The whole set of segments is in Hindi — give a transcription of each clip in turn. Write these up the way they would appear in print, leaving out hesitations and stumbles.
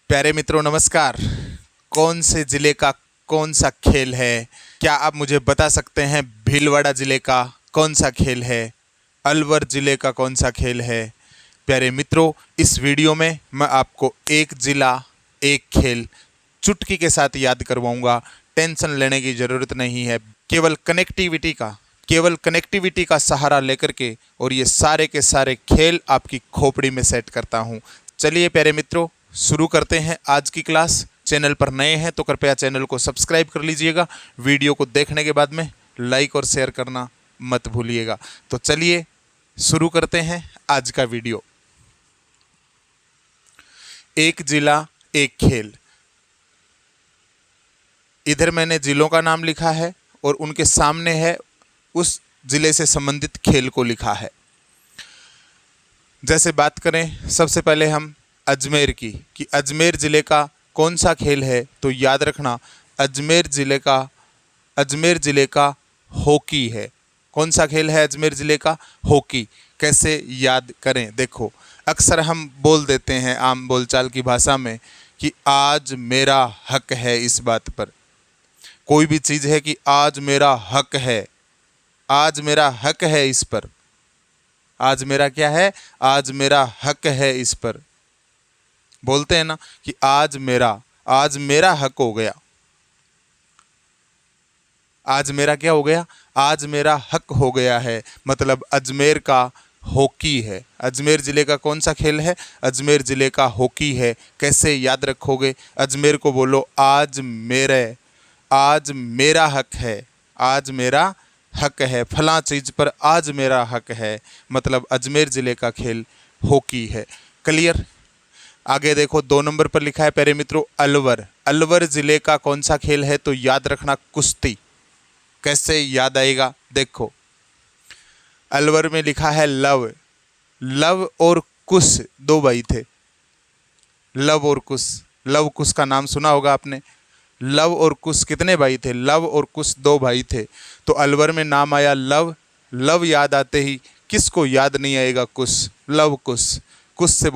प्यारे मित्रों नमस्कार। कौन से जिले का कौन सा खेल है? क्या आप मुझे बता सकते हैं भीलवाड़ा जिले का कौन सा खेल है? अलवर जिले का कौन सा खेल है? प्यारे मित्रों, इस वीडियो में मैं आपको एक जिला एक खेल चुटकी के साथ याद करवाऊंगा। टेंशन लेने की ज़रूरत नहीं है। केवल कनेक्टिविटी का सहारा लेकर के और ये सारे के सारे खेल आपकी खोपड़ी में सेट करता हूँ। चलिए प्यारे मित्रों, शुरू करते हैं आज की क्लास। चैनल पर नए हैं तो कृपया चैनल को सब्सक्राइब कर लीजिएगा। वीडियो को देखने के बाद में लाइक और शेयर करना मत भूलिएगा। तो चलिए शुरू करते हैं आज का वीडियो। एक जिला एक खेल। इधर मैंने जिलों का नाम लिखा है और उनके सामने है उस जिले से संबंधित खेल को लिखा है। जैसे बात करें सबसे पहले हम अजमेर की कि अजमेर ज़िले का कौन सा खेल है, तो याद रखना अजमेर ज़िले का हॉकी है। कौन सा खेल है अजमेर ज़िले का? हॉकी। कैसे याद करें? देखो, अक्सर हम बोल देते हैं आम बोलचाल की भाषा में कि आज मेरा हक है इस बात पर। कोई भी चीज़ है कि आज मेरा हक है, आज मेरा हक है इस पर। आज मेरा क्या है? आज मेरा हक है इस पर। बोलते हैं ना कि आज मेरा हक हो गया। आज मेरा क्या हो गया? आज मेरा हक हो गया है, मतलब अजमेर का हॉकी है। अजमेर ज़िले का कौन सा खेल है? अजमेर ज़िले का हॉकी है। कैसे याद रखोगे? अजमेर को बोलो आज मेरा हक है, आज मेरा हक है, फलां चीज़ पर आज मेरा हक है, मतलब अजमेर ज़िले का खेल हॉकी है। क्लियर? आगे देखो 2 नंबर पर लिखा है प्यारे मित्रों अलवर ज़िले का कौन सा खेल है? तो याद रखना कुश्ती। कैसे याद आएगा? देखो, अलवर में लिखा है लव और कुश 2 भाई थे। लव और कुश का नाम सुना होगा आपने। लव और कुश कितने भाई थे? लव और कुश 2 भाई थे। तो अलवर में नाम आया लव याद आते ही किसको याद नहीं आएगा? कुश कुश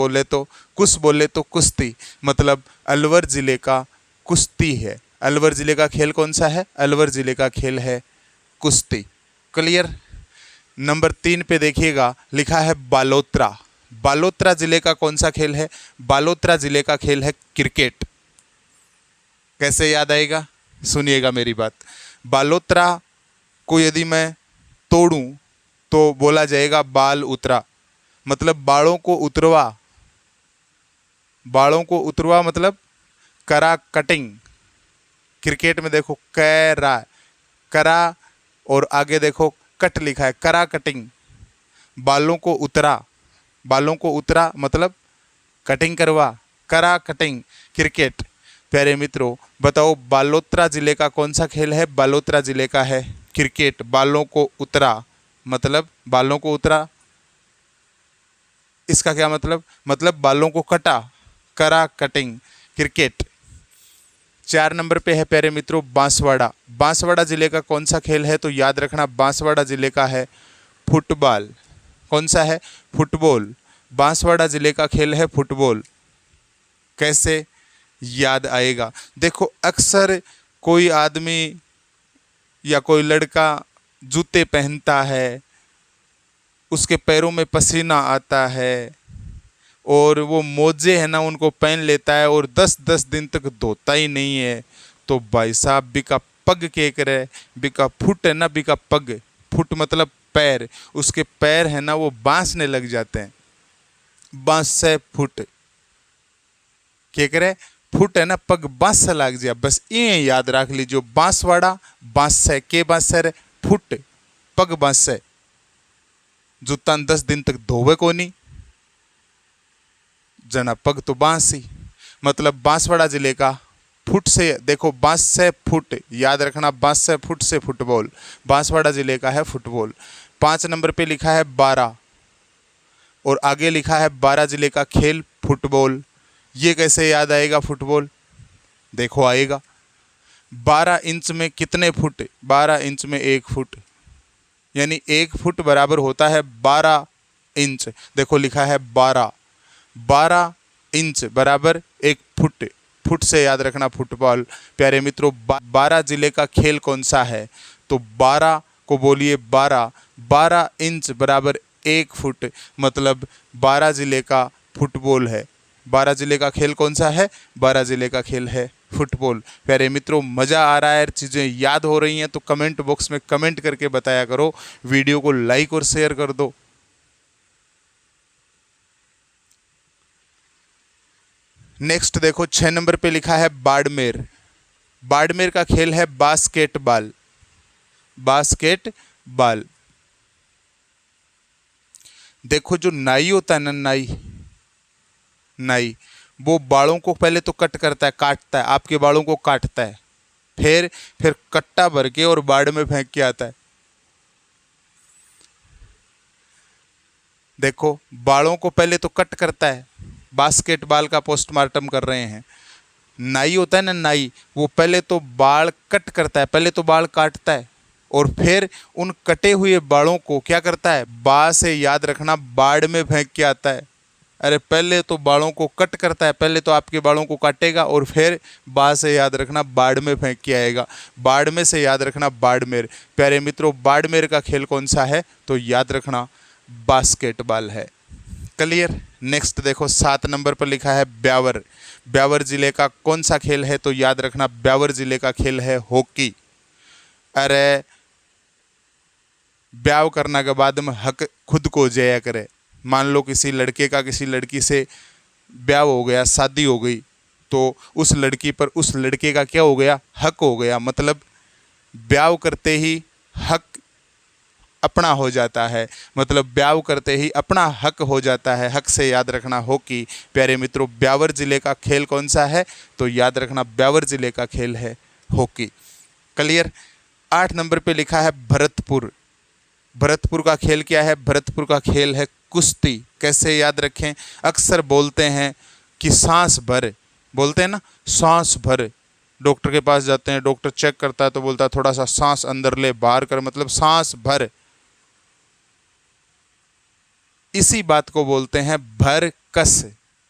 बोले तो कुश्ती, मतलब अलवर ज़िले का कुश्ती है। अलवर ज़िले का खेल कौन सा है? अलवर ज़िले का खेल है कुश्ती। क्लियर? नंबर 3 पे देखिएगा लिखा है बालोतरा ज़िले का कौन सा खेल है? बालोतरा ज़िले का खेल है क्रिकेट। कैसे याद आएगा? सुनिएगा मेरी बात। बालोतरा को यदि मैं तोड़ूं तो बोला जाएगा बाल उतरा, मतलब बालों को उतरवा मतलब करा कटिंग। क्रिकेट में देखो करा और आगे देखो कट लिखा है, करा कटिंग। बालों को उतरा मतलब कटिंग करवा, करा कटिंग क्रिकेट। प्यारे मित्रों बताओ बालोतरा ज़िले का कौन सा खेल है? बालोतरा ज़िले का है क्रिकेट। बालों को उतरा मतलब बालों को उतरा, इसका क्या मतलब बालों को कटा, करा कटिंग क्रिकेट। 4 नंबर पे है प्यारे मित्रों बांसवाड़ा ज़िले का कौन सा खेल है? तो याद रखना बांसवाड़ा ज़िले का है फुटबॉल। कौन सा है? फुटबॉल। बांसवाड़ा ज़िले का खेल है फुटबॉल। कैसे याद आएगा? देखो, अक्सर कोई आदमी या कोई लड़का जूते पहनता है, उसके पैरों में पसीना आता है और वो मोजे है ना उनको पहन लेता है और 10-10 दिन तक धोता ही नहीं है। तो भाई साहब बिका पग के करे, बिका फुट है ना, बिका पग। फुट मतलब पैर, उसके पैर है ना वो बांसने लग जाते हैं। बांस से फुट के करे, फुट है ना पग बांस से लग जाए। बस ये याद रख लीजिए, बांसवाड़ा बांस से के बांस से रे, फुट पग बांस से। जूता 10 दिन तक धोवे को नहीं, जना पग तो बांस ही। मतलब बांसवाड़ा ज़िले का फुट से, देखो बांस से फुट याद रखना, बांस से फुट से फुटबॉल। बांसवाड़ा ज़िले का है फुटबॉल। 5 नंबर पे लिखा है 12 और आगे लिखा है 12 ज़िले का खेल फुटबॉल। ये कैसे याद आएगा फुटबॉल? देखो आएगा। 12 इंच में कितने फुट? 12 इंच में 1 फुट, यानी 1 फुट बराबर होता है 12 इंच। देखो लिखा है 12 इंच बराबर 1 फुट, फुट से याद रखना फुटबॉल। प्यारे मित्रों, 12 जिले का खेल कौन सा है? तो 12 को बोलिए 12, 12 इंच बराबर 1 फुट, मतलब 12 जिले का फुटबॉल है। 12 जिले का खेल कौन सा है? 12 जिले का खेल है फुटबॉल। प्यारे मित्रों, मज़ा आ रहा है, चीज़ें याद हो रही हैं तो कमेंट बॉक्स में कमेंट करके बताया करो, वीडियो को लाइक और शेयर कर दो। नेक्स्ट देखो, 6 नंबर पे लिखा है बाड़मेर। बाड़मेर का खेल है बास्केटबॉल। बास्केटबॉल। देखो, जो नाई होता है ना, नाई वो बालों को पहले तो कट करता है, काटता है, आपके बालों को काटता है, फिर कट्टा भर के और बाड़ में फेंक के आता है। देखो, बालों को पहले तो कट करता है, बास्केटबॉल का पोस्टमार्टम कर रहे हैं। नाई होता है ना, नाई, वो पहले तो बाल कट करता है, पहले तो बाल काटता है और फिर उन कटे हुए बालों को क्या करता है? बा से याद रखना बाड़ में फेंक के आता है। अरे पहले तो बालों को कट करता है, पहले तो आपके बालों को काटेगा और फिर बा से याद रखना बाड़ में फेंक के आएगा। बाड़ में से याद रखना बाड़मेर। प्यारे मित्रों, बाड़मेर का खेल कौन सा है? तो याद रखना बास्केटबॉल है। क्लियर। नेक्स्ट देखो, 7 नंबर पर लिखा है ब्यावर। ब्यावर जिले का कौन सा खेल है? तो याद रखना ब्यावर जिले का खेल है हॉकी। अरे ब्याह करने के बाद में हक खुद को जया करे। मान लो किसी लड़के का किसी लड़की से ब्याह हो गया, शादी हो गई, तो उस लड़की पर उस लड़के का क्या हो गया? हक हो गया। मतलब ब्याह करते ही हक अपना हो जाता है, मतलब ब्याह करते ही अपना हक हो जाता है। हक से याद रखना हॉकी। प्यारे मित्रों, ब्यावर जिले का खेल कौन सा है? तो याद रखना ब्यावर जिले का खेल है हॉकी। क्लियर। 8 नंबर पे लिखा है भरतपुर। भरतपुर का खेल क्या है? भरतपुर का खेल है कुश्ती। कैसे याद रखें? अक्सर बोलते हैं कि सांस भर, बोलते हैं ना, सांस भर। डॉक्टर के पास जाते हैं, डॉक्टर चेक करता है तो बोलता है थोड़ा सा सांस अंदर ले, बाहर कर, मतलब सांस भर। इसी बात को बोलते हैं भर कस,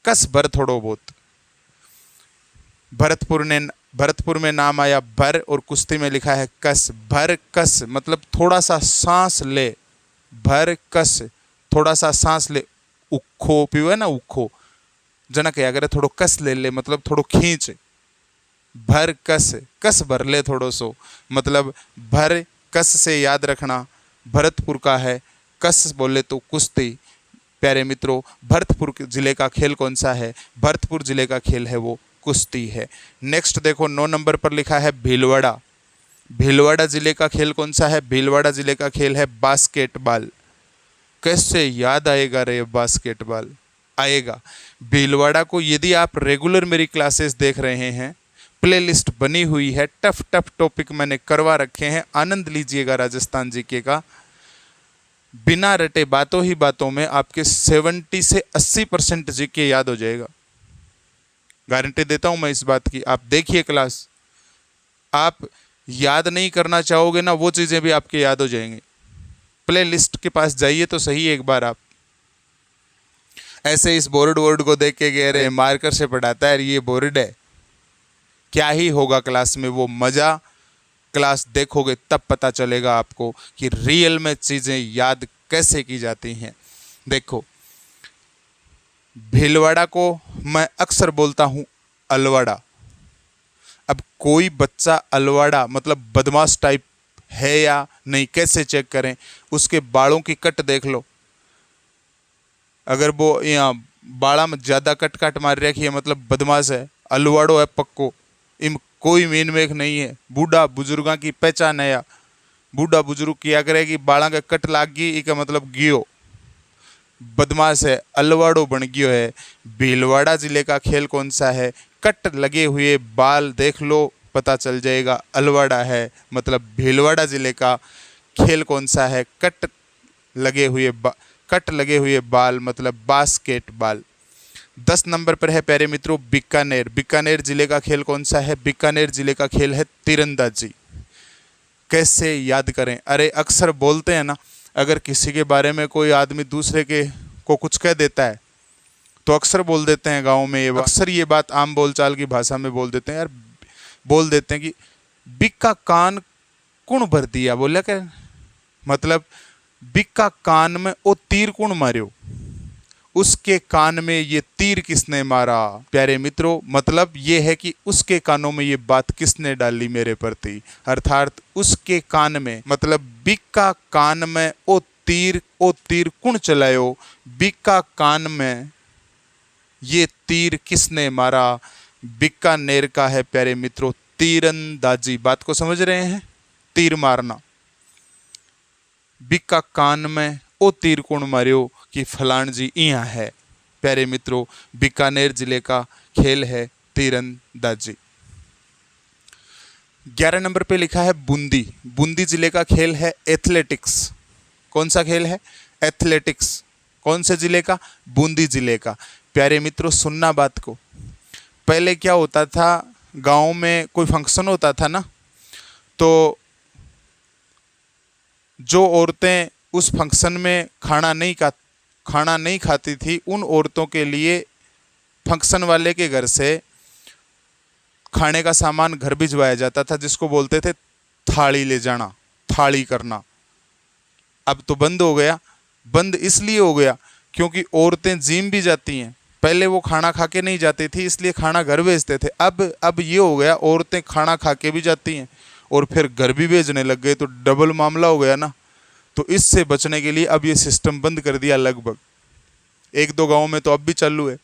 कस भर थोड़ो बहुत। भरतपुर में नाम आया भर और कुश्ती में लिखा है कस। भर कस मतलब थोड़ा सा सांस ले, भर कस थोड़ा सा सांस ले। उखो पीवे ना, उखो जना क्या करे, थोड़ो कस ले ले, मतलब थोड़ो खींच। भर कस, कस भर ले थोड़ो सो, मतलब भर कस से याद रखना भरतपुर का है, कस बोले तो कुश्ती। प्यारे मित्रों, भरतपुर जिले का खेल कौन सा है? भरतपुर जिले का खेल है वो कुश्ती है। नेक्स्ट देखो, 9 नंबर पर लिखा है भीलवाड़ा। भीलवाड़ा जिले का खेल कौन सा है? भीलवाड़ा जिले का खेल है बास्केटबॉल। कैसे याद आएगा रे बास्केटबॉल? आएगा। भीलवाड़ा को यदि आप रेगुलर मेरी क्लासेस देख रहे हैं, प्लेलिस्ट बनी हुई है, टफ टफ टॉपिक मैंने करवा रखे हैं, आनंद लीजिएगा राजस्थान जीके का। बिना रटे बातों ही बातों में आपके 70 से 80% जीके याद हो जाएगा। गारंटी देता हूं मैं इस बात की। आप देखिए क्लास, आप याद नहीं करना चाहोगे ना, वो चीजें भी आपके याद हो जाएंगी। प्ले लिस्ट के पास जाइए तो सही एक बार आप। ऐसे इस बोर्ड वोर्ड को देख के कह रहे मार्कर से पढ़ाता है, ये बोर्ड है, क्या ही होगा क्लास में वो मजा। क्लास देखोगे तब पता चलेगा आपको कि रियल में चीजें याद कैसे की जाती हैं। देखो, भीलवाड़ा को मैं अक्सर बोलता हूं अलवाड़ा। अब कोई बच्चा अलवाड़ा मतलब बदमाश टाइप है या नहीं, कैसे चेक करें? उसके बालों की कट देख लो। अगर वो यहाँ बाड़ा में ज्यादा कट काट मार रखी है मतलब बदमाश है, अलवाड़ो है पक्को। इम कोई मीन मेक नहीं है। बूढ़ा बुजुर्गा की पहचान है। या बूढ़ा बुजुर्ग किया करे कि बाड़ा का कट लाग गई, इसका मतलब गियो, बदमाश है, अलवाड़ो बन गयो है। भीलवाड़ा जिले का खेल कौन सा है? कट लगे हुए बाल देख लो, पता चल जाएगा अलवाड़ा है। मतलब भीलवाड़ा जिले का खेल कौन सा है? कट लगे हुए बाल मतलब बास्केटबॉल। 10 नंबर पर है प्यारे मित्रों बीकानेर। बीकानेर जिले का खेल कौन सा है? बीकानेर जिले का खेल है तीरंदाजी। कैसे याद करें? अरे अक्सर बोलते हैं ना, अगर किसी के बारे में कोई आदमी दूसरे के को कुछ कह देता है तो अक्सर बोल देते हैं गाँव में अक्सर ये बात आम बोलचाल की भाषा में बोल देते हैं यार, बोल देते हैं कि बिक्का कान कुण भर दिया। बोला क्या मतलब, बिक्का कान में ओ तीर कुण मार्यो, उसके कान में ये तीर किसने मारा। प्यारे मित्रों, मतलब ये है कि उसके कानों में ये बात किसने डाली मेरे प्रति, अर्थात उसके कान में, मतलब बिक्का कान में ओ तीर कुण चलायो, बिक्का कान में ये तीर किसने मारा। बीकानेर का है प्यारे मित्रों तीरंदाजी। बात को समझ रहे हैं, तीर मारना। बिक्का कान में ओ तीर कुण मारियो कि फलान जी यहाँ है। प्यारे मित्रों, बीकानेर जिले का खेल है तीरंदाजी। 11 नंबर पे लिखा है बूंदी। बूंदी जिले का खेल है एथलेटिक्स। कौन सा खेल है? एथलेटिक्स। कौन से जिले का? बूंदी जिले का। प्यारे मित्रों, सुनना बात को। पहले क्या होता था, गांव में कोई फंक्शन होता था ना, तो जो औरतें उस फंक्शन में खाना नहीं खाती थी, उन औरतों के लिए फंक्शन वाले के घर से खाने का सामान घर भिजवाया जाता था, जिसको बोलते थे थाली ले जाना, थाली करना। अब तो बंद हो गया। बंद इसलिए हो गया क्योंकि औरतें जिम भी जाती हैं। पहले वो खाना खा के नहीं जाती थी, इसलिए खाना घर भेजते थे। अब ये हो गया, औरतें खाना खा के भी जाती हैं और फिर घर भी भेजने लग गए, तो डबल मामला हो गया ना। तो इससे बचने के लिए अब ये सिस्टम बंद कर दिया लगभग। 1-2 गाँव में तो अब भी चालू है,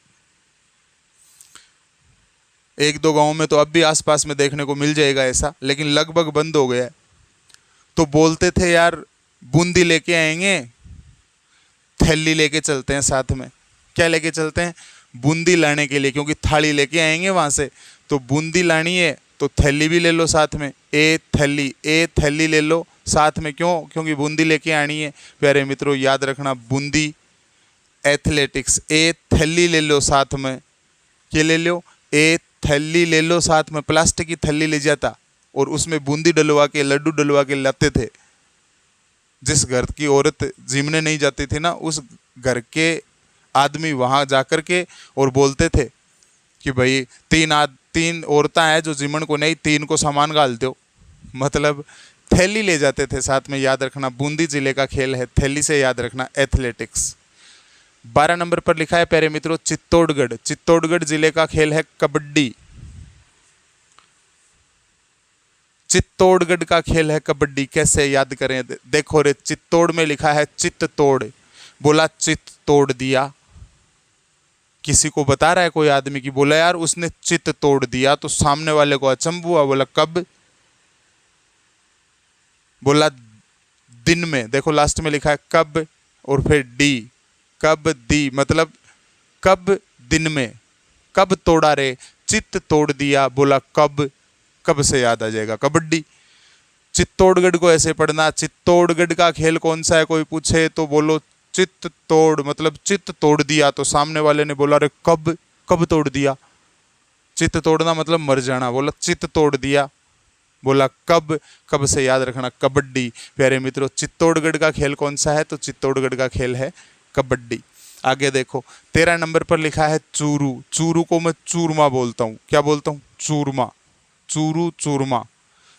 1-2 गाँव में तो अब भी आसपास में देखने को मिल जाएगा ऐसा, लेकिन लगभग बंद हो गया है। तो बोलते थे यार बूंदी लेके आएंगे, थैली लेके चलते हैं साथ में। क्या लेके चलते हैं? बूंदी लाने के लिए, क्योंकि थाली लेके आएंगे वहाँ से, तो बूंदी लानी है तो थैली भी ले लो साथ में। ए थैली ले लो साथ में। क्यों? क्योंकि बूंदी लेके आनी है। प्यारे मित्रों, याद रखना, बूंदी एथलेटिक्स। ए थैली ले लो साथ में। क्या ले लो? ए थैली ले लो साथ में। प्लास्टिक की थैली ले जाता और उसमें बूंदी डलवा के, लड्डू डलवा के लाते थे। जिस घर की औरत जिमने नहीं जाती थी ना, उस घर के आदमी वहां जाकर के और बोलते थे कि भाई 3 औरतें हैं जो जिमन को नहीं, 3 को सामान गाल दो। मतलब थैली ले जाते थे साथ में। याद रखना, बूंदी जिले का खेल है, थैली से याद रखना, एथलेटिक्स। 12 नंबर पर लिखा है प्यारे मित्रों चित्तौड़गढ़। चित्तौड़गढ़ जिले का खेल है कबड्डी। चित्तौड़गढ़ का खेल है कबड्डी। कैसे याद करें? देखो रे, चित्तौड़ में लिखा है चित्त तोड़। बोला चित्त तोड़ दिया। किसी को बता रहा है कोई आदमी की, बोला यार उसने चित्त तोड़ दिया, तो सामने वाले को अचंभ हुआ। बोला कब? बोला दिन में। देखो लास्ट में लिखा है कब और फिर डी, कब दी, मतलब कब दिन में। कब तोड़ा रे? चित्त तोड़ दिया। बोला कब? कब से याद आ जाएगा? कबड्डी। चित्तौड़गढ़ को ऐसे पढ़ना। चित्तौड़गढ़ का खेल कौन सा है कोई पूछे तो बोलो चित्त तोड़, मतलब चित्त तोड़ दिया। तो सामने वाले ने बोला रे कब? कब तोड़ दिया? चित्त तोड़ना मतलब मर जाना। बोला चित्त तोड़ दिया। बोला कब? कब से याद रखना, कबड्डी। प्यारे मित्रों, चित्तौड़गढ़ का खेल कौन सा है? तो चित्तौड़गढ़ का खेल है कबड्डी। आगे देखो 13 नंबर पर लिखा है चूरू। चूरू को मैं चूरमा बोलता हूँ। क्या बोलता हूँ? चूरमा। चूरू, चूरमा।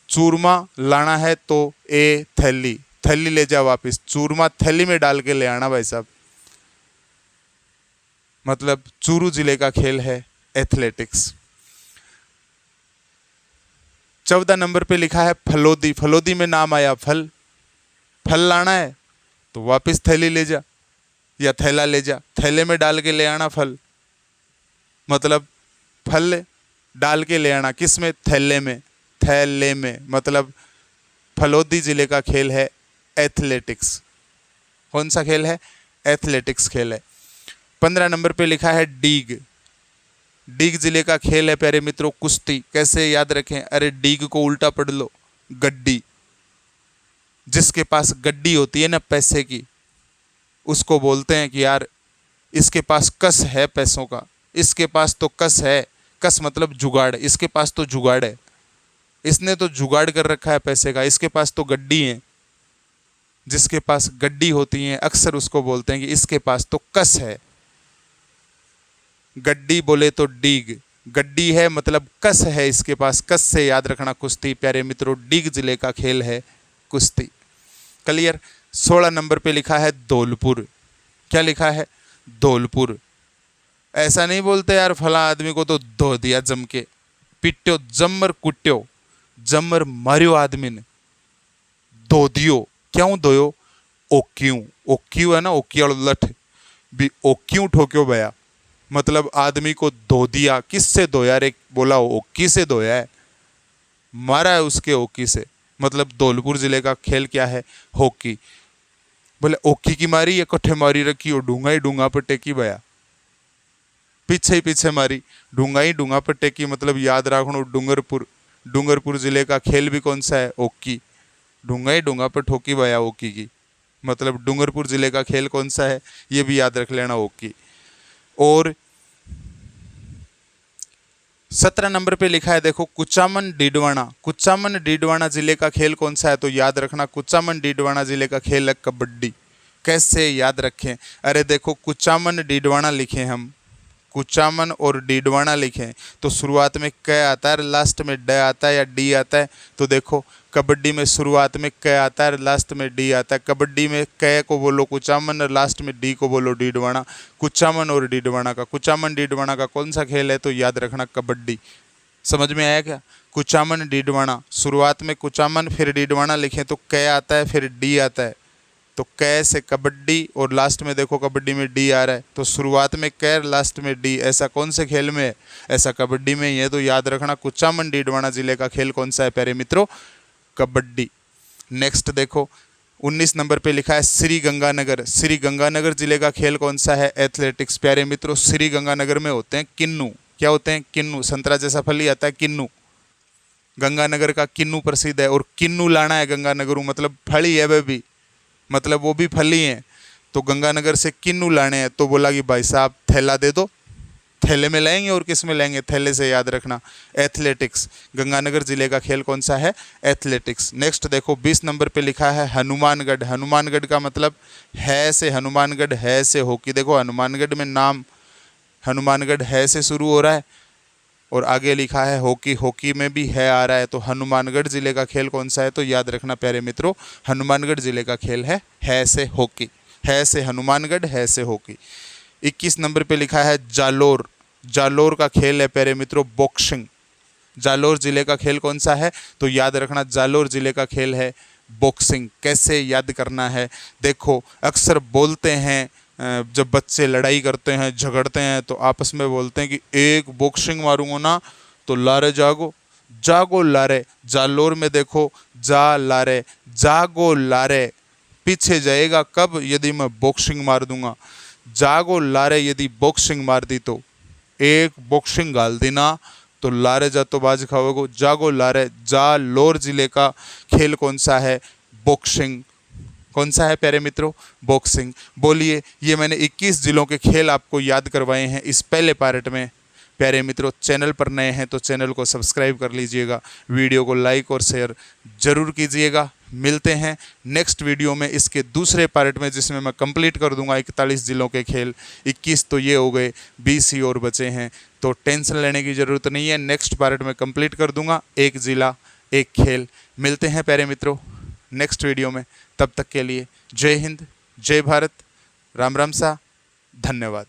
चूरमा लाना है तो ए थैली, थैली ले जा वापिस। चूरमा थैली में डाल के ले आना भाई साहब। मतलब चूरू जिले का खेल है एथलेटिक्स। 14 नंबर पे लिखा है फलोदी। फलोदी में नाम आया फल। फल लाना है तो वापिस थैली ले जा या थैला ले जा, थैले में डाल के ले आना फल। मतलब फल डाल के ले आना, किस में? थैले में। थैले में मतलब फलोदी जिले का खेल है एथलेटिक्स। कौन सा खेल है? एथलेटिक्स खेल है। 15 नंबर पे लिखा है डीग। डीग जिले का खेल है प्यारे मित्रों कुश्ती। कैसे याद रखें? अरे डीग को उल्टा पढ़ लो, गड्डी। जिसके पास गड्डी होती है ना पैसे की, उसको बोलते हैं कि यार इसके पास कस है पैसों का, इसके पास तो कस है। कस मतलब जुगाड़। इसके पास तो जुगाड़ है, इसने तो जुगाड़ कर रखा है पैसे का, इसके पास तो गड्डी है। जिसके पास गड्डी होती है अक्सर उसको बोलते हैं कि इसके पास तो कस है। गड्डी बोले तो डीग, गड्डी है मतलब कस है इसके पास, कस से याद रखना कुश्ती। प्यारे मित्रों डीग जिले का खेल है कुश्ती। क्लियर। 16 नंबर पे लिखा है धौलपुर। क्या लिखा है? धौलपुर। ऐसा नहीं बोलते यार फला आदमी को तो धो दिया जम के, पिट्यो जमर कुट्यो, जमर मारियो आदमी ने, धो दियो। क्यों धोयो? ओक्यूं, ओक्यू है ना, ओकियाल लठ भी, ओक्यूं ठोक्यो भया, मतलब आदमी को धो दिया। किससे धोया रे? बोला ओक्की से धोया है, मारा है उसके ओक्की से। मतलब धौलपुर जिले का खेल क्या है? हॉकी। बोले ओक्की की मारी या कट्ठे मारी रखी हो? डूंगा ही डूंगा पर टेकी भया, पीछे ही पीछे मारी, डूंगा ही डूंगा पर टेकी। मतलब याद रखो डूंगरपुर, डूंगरपुर जिले का खेल भी कौन सा है? ओक्की। डूंगा ही डूंगा पर ठोकी भया ओक्की की, मतलब डूंगरपुर जिले का खेल कौन सा है? ये भी याद रख लेना, ओक्की। और 17 नंबर पे लिखा है देखो कुचामन डीडवाना। कुचामन डीडवाना जिले का खेल कौन सा है? तो याद रखना कुचामन डीडवाना जिले का खेल है कबड्डी। कैसे याद रखें? अरे देखो कुचामन डीडवाना लिखे हम, कुचामन और डीडवाना लिखें तो शुरुआत में क आता है, लास्ट में ड आता है या डी आता है। तो देखो कबड्डी में शुरुआत में क आता है, लास्ट में डी आता है। कबड्डी में क को बोलो कुचामन और लास्ट में डी को बोलो डीडवाना। कुचामन और डीडवाना का, कुचामन डीडवाना का कौन सा खेल है? तो याद रखना कबड्डी। समझ में आया क्या? कुचामन डीडवाना, शुरुआत में कुचामन फिर डीडवाना लिखें तो क आता है फिर डी आता है, तो कै से कबड्डी और लास्ट में देखो कबड्डी में डी आ रहा है, तो शुरुआत में कै लास्ट में डी। ऐसा कौन से खेल में है? ऐसा कबड्डी में ही है। तो याद रखना कुचामन डीडवाना जिले का खेल कौन सा है प्यारे मित्रों? कबड्डी। नेक्स्ट देखो 19 नंबर पे लिखा है श्री गंगानगर। श्री गंगानगर जिले का खेल कौन सा है? एथलेटिक्स। प्यारे मित्रों श्री गंगानगर में होते हैं किन्नू। क्या होते हैं? किन्नू। संतरा जैसा फल ही आता है किन्नू। गंगानगर का किन्नू प्रसिद्ध है। और किन्नू लाना है गंगानगर, मतलब फली है वह भी, मतलब वो भी फली हैं। तो गंगानगर से किन्नू लाने हैं। तो बोला कि भाई साहब थैला दे दो, थैले में लाएंगे और किस में लाएंगे? थैले से। याद रखना एथलेटिक्स। गंगानगर जिले का खेल कौन सा है? एथलेटिक्स। नेक्स्ट देखो 20 नंबर पे लिखा है हनुमानगढ़। हनुमानगढ़ का मतलब है से हनुमानगढ़, है से हॉकी। देखो हनुमानगढ़ में नाम हनुमानगढ़ है से शुरू हो रहा है और आगे लिखा है हॉकी, हॉकी में भी है आ रहा है। तो हनुमानगढ़ जिले का खेल कौन सा है? तो याद रखना प्यारे मित्रों हनुमानगढ़ जिले का खेल है से हॉकी। है से हनुमानगढ़, है से हॉकी। 21 नंबर पे लिखा है जालोर। जालोर का खेल है प्यारे मित्रों बॉक्सिंग। जालोर जिले का खेल कौन सा है? तो याद रखना जालोर जिले का खेल है बॉक्सिंग। कैसे याद करना है? देखो अक्सर बोलते हैं जब बच्चे लड़ाई करते हैं, झगड़ते हैं, तो आपस में बोलते हैं कि एक बॉक्सिंग मारूंगा ना तो लारे जागो, जागो लारे। जालोर में देखो जा लारे, जागो लारे। पीछे जाएगा कब? यदि मैं बॉक्सिंग मार दूंगा। जागो लारे यदि बॉक्सिंग मार दी तो, एक बॉक्सिंग गाल दी ना तो लारे जा तो बाज खाओगे। जागो लारे। जालोर जिले का खेल कौन सा है? बॉक्सिंग। कौन सा है प्यारे मित्रों? बॉक्सिंग। बोलिए ये मैंने 21 जिलों के खेल आपको याद करवाए हैं इस पहले पार्ट में। प्यारे मित्रों चैनल पर नए हैं तो चैनल को सब्सक्राइब कर लीजिएगा, वीडियो को लाइक और शेयर जरूर कीजिएगा। मिलते हैं नेक्स्ट वीडियो में इसके दूसरे पार्ट में, जिसमें मैं कंप्लीट कर दूंगा 41 जिलों के खेल। 21 तो ये हो गए, 20 ही और बचे हैं, तो टेंशन लेने की ज़रूरत नहीं है। नेक्स्ट पार्ट में कंप्लीट कर दूंगा, एक जिला एक खेल। मिलते हैं प्यारे मित्रों नेक्स्ट वीडियो में। तब तक के लिए जय हिंद, जय भारत, राम राम सा, धन्यवाद।